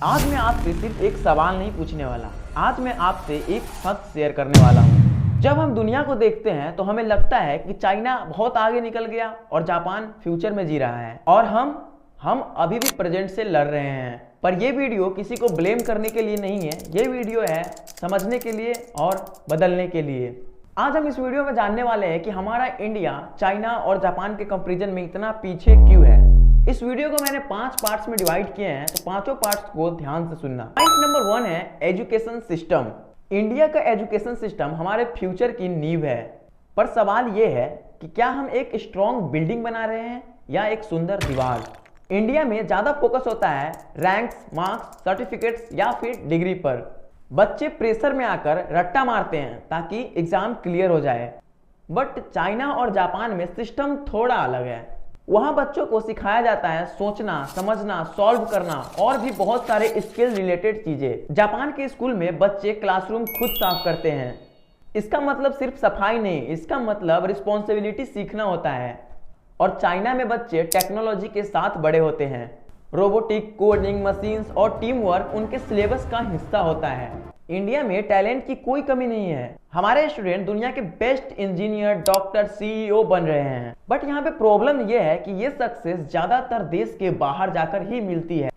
आज मैं आपसे सिर्फ एक सवाल नहीं पूछने वाला, आज मैं आपसे एक सच शेयर करने वाला हूँ। जब हम दुनिया को देखते हैं तो हमें लगता है कि चाइना बहुत आगे निकल गया और जापान फ्यूचर में जी रहा है और हम अभी भी प्रेजेंट से लड़ रहे हैं। पर यह वीडियो किसी को ब्लेम करने के लिए नहीं है, ये वीडियो है समझने के लिए और बदलने के लिए। आज हम इस वीडियो में जानने वाले हैं कि हमारा इंडिया चाइना और जापान के कंपैरिजन में इतना पीछे क्यों है। इस वीडियो को मैंने 5 पार्ट्स में डिवाइड किए हैं, तो पांचों पार्ट्स को ध्यान से सुनना। पॉइंट नंबर 1 है एजुकेशन सिस्टम। इंडिया का एजुकेशन सिस्टम हमारे फ्यूचर की नींव है, पर सवाल यह है कि क्या हम एक स्ट्रॉन्ग बिल्डिंग बना रहे हैं या एक सुंदर दीवार। इंडिया में ज्यादा फोकस होता है रैंक्स, मार्क्स, सर्टिफिकेट्स या फिर डिग्री पर। बच्चे प्रेशर में आकर रट्टा मारते हैं ताकि एग्जाम क्लियर हो जाए। बट चाइना और जापान में सिस्टम थोड़ा अलग है। वहां बच्चों को सिखाया जाता है सोचना, समझना, सॉल्व करना और भी बहुत सारे स्किल रिलेटेड चीजें। जापान के स्कूल में बच्चे क्लासरूम खुद साफ करते हैं। इसका मतलब सिर्फ सफाई नहीं, इसका मतलब रिस्पॉन्सिबिलिटी सीखना होता है। और चाइना में बच्चे टेक्नोलॉजी के साथ बड़े होते हैं। रोबोटिक, कोडिंग, मशीन्स और टीम वर्क उनके सिलेबस का हिस्सा होता है। इंडिया में टैलेंट की कोई कमी नहीं है। हमारे स्टूडेंट दुनिया के बेस्ट इंजीनियर, डॉक्टर, सीईओ बन रहे हैं। बट यहाँ पे प्रॉब्लम यह है कि ये सक्सेस ज्यादातर देश के बाहर जाकर ही मिलती है।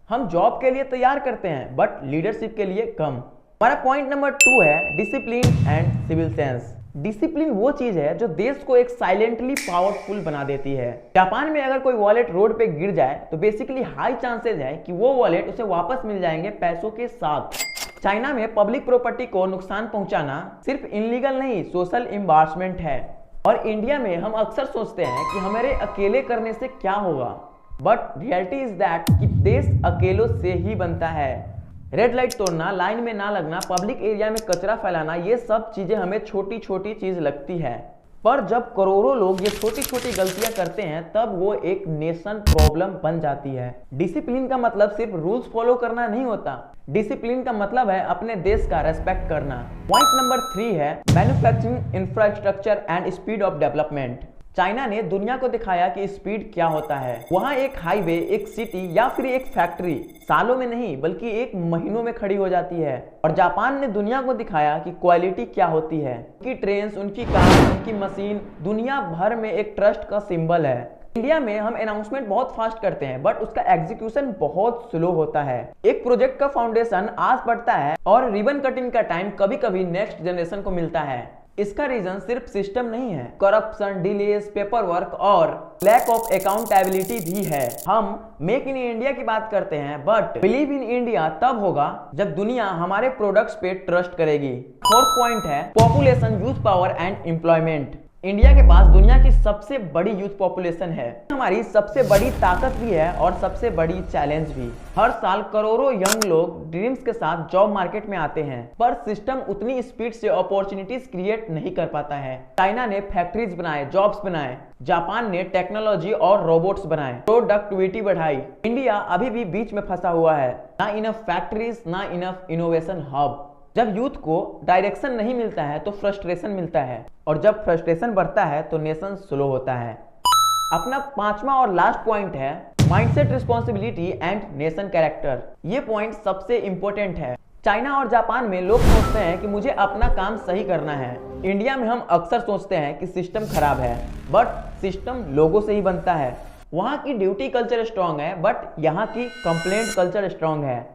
हम जॉब के लिए तैयार करते हैं बट लीडरशिप के लिए कम। हमारा पॉइंट नंबर 2 है discipline and civil sense. Discipline वो चीज है जो देश को एक साइलेंटली पावरफुल बना देती है। जापान में अगर कोई वॉलेट रोड पे गिर जाए तो बेसिकली हाई चांसेस है कि वो वॉलेट उसे वापस मिल जाएंगे पैसों के साथ। चाइना में पब्लिक प्रॉपर्टी को नुकसान पहुंचाना सिर्फ इनलीगल नहीं, सोशल एम्बारसमेंट है। और इंडिया में हम अक्सर सोचते हैं कि हमारे अकेले करने से क्या होगा, बट रियलिटी इज दैट कि देश अकेलों से ही बनता है। रेड लाइट तोड़ना, लाइन में ना लगना, पब्लिक एरिया में कचरा फैलाना, ये सब चीजें हमें छोटी छोटी चीज लगती है, पर जब करोड़ों लोग ये छोटी छोटी गलतियां करते हैं तब वो एक नेशन प्रॉब्लम बन जाती है। डिसिप्लिन का मतलब सिर्फ रूल्स फॉलो करना नहीं होता। डिसिप्लिन का मतलब है अपने देश का रेस्पेक्ट करना। पॉइंट नंबर 3 है manufacturing infrastructure and speed of development. China ने दुनिया को दिखाया कि स्पीड क्या होता है। वहां एक हाईवे, एक सिटी या फिर एक फैक्ट्री सालों में नहीं बल्कि एक महीनों में खड़ी हो जाती है। और जापान ने दुनिया को दिखाया कि क्वालिटी क्या होती है। उनकी ट्रेन, उनकी कार, उनकी मशीन दुनिया भर में एक ट्रस्ट का सिंबल है। इंडिया में हम अनाउंसमेंट बहुत फास्ट करते हैं बट उसका एग्जीक्यूशन बहुत स्लो होता है। एक प्रोजेक्ट का फाउंडेशन आज बढ़ता है और रिबन कटिंग का टाइम कभी कभी नेक्स्ट जनरेशन को मिलता है। इसका रीजन सिर्फ सिस्टम नहीं है, करप्शन, डिलेज, पेपर वर्क और लैक ऑफ अकाउंटेबिलिटी भी है। हम मेक इन इंडिया की बात करते हैं बट बिलीव इन इंडिया तब होगा जब दुनिया हमारे प्रोडक्ट्स पे ट्रस्ट करेगी। फोर्थ पॉइंट है population, youth power and employment. India के पास दुनिया की सबसे बड़ी यूथ पॉपुलेशन है, हमारी सबसे बड़ी ताकत भी है और सबसे बड़ी चैलेंज भी। हर साल करोड़ों यंग लोग ड्रीम्स के साथ जॉब मार्केट में आते हैं, पर सिस्टम उतनी स्पीड से अपॉर्चुनिटीज क्रिएट नहीं कर पाता है। चाइना ने फैक्ट्रीज बनाए, जॉब्स बनाए, जापान ने टेक्नोलॉजी और रोबोट्स बनाए, प्रोडक्टिविटी बढ़ाई। इंडिया अभी भी बीच में फंसा हुआ है, ना इनफ फैक्ट्रीज, ना इनफ इनोवेशन हब। जब यूथ को डायरेक्शन नहीं मिलता है तो फ्रस्ट्रेशन मिलता है, और जब फ्रस्ट्रेशन बढ़ता है तो नेशन स्लो होता है। अपना 5वां और लास्ट पॉइंट है mindset, responsibility and nation character. ये पॉइंट सबसे इंपॉर्टेंट है। चाइना और जापान में लोग सोचते हैं कि मुझे अपना काम सही करना है। इंडिया में हम अक्सर सोचते हैं कि सिस्टम खराब है, बट सिस्टम लोगों से ही बनता है। वहाँ की ड्यूटी कल्चर स्ट्रांग है बट यहाँ की कंप्लेंट कल्चर स्ट्रांग है।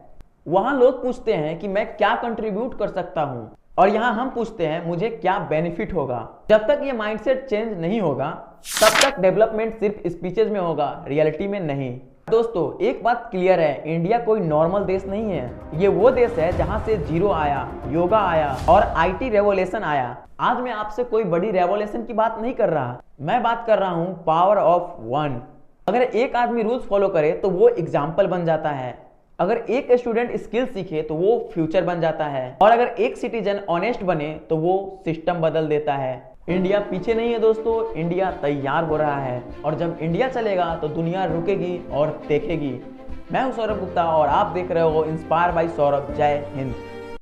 वहां लोग पूछते हैं कि मैं क्या कंट्रीब्यूट कर सकता हूं, और यहां हम पूछते हैं मुझे क्या बेनिफिट होगा। जब तक ये माइंडसेट चेंज नहीं होगा तब तक डेवलपमेंट सिर्फ स्पीचेज में होगा, रियलिटी में नहीं। दोस्तों एक बात क्लियर है, इंडिया कोई नॉर्मल देश नहीं है। ये वो देश है जहां से जीरो आया, योगा आया और आईटी रेवोल्यूशन आया। आज मैं आपसे कोई बड़ी रेवोल्यूशन की बात नहीं कर रहा, मैं बात कर रहा हूं पावर ऑफ वन। अगर एक आदमी रूल्स फॉलो करे तो वो एग्जाम्पल बन जाता है, अगर एक स्टूडेंट स्किल सीखे तो वो फ्यूचर बन जाता है, और अगर एक सिटीजन ऑनेस्ट बने तो वो सिस्टम बदल देता है। इंडिया पीछे नहीं है दोस्तों, इंडिया तैयार हो रहा है, और जब इंडिया चलेगा तो दुनिया रुकेगी और देखेगी। मैं हूं सौरभ गुप्ता और आप देख रहे हो इंस्पायर बाय सौरभ। जय हिंद।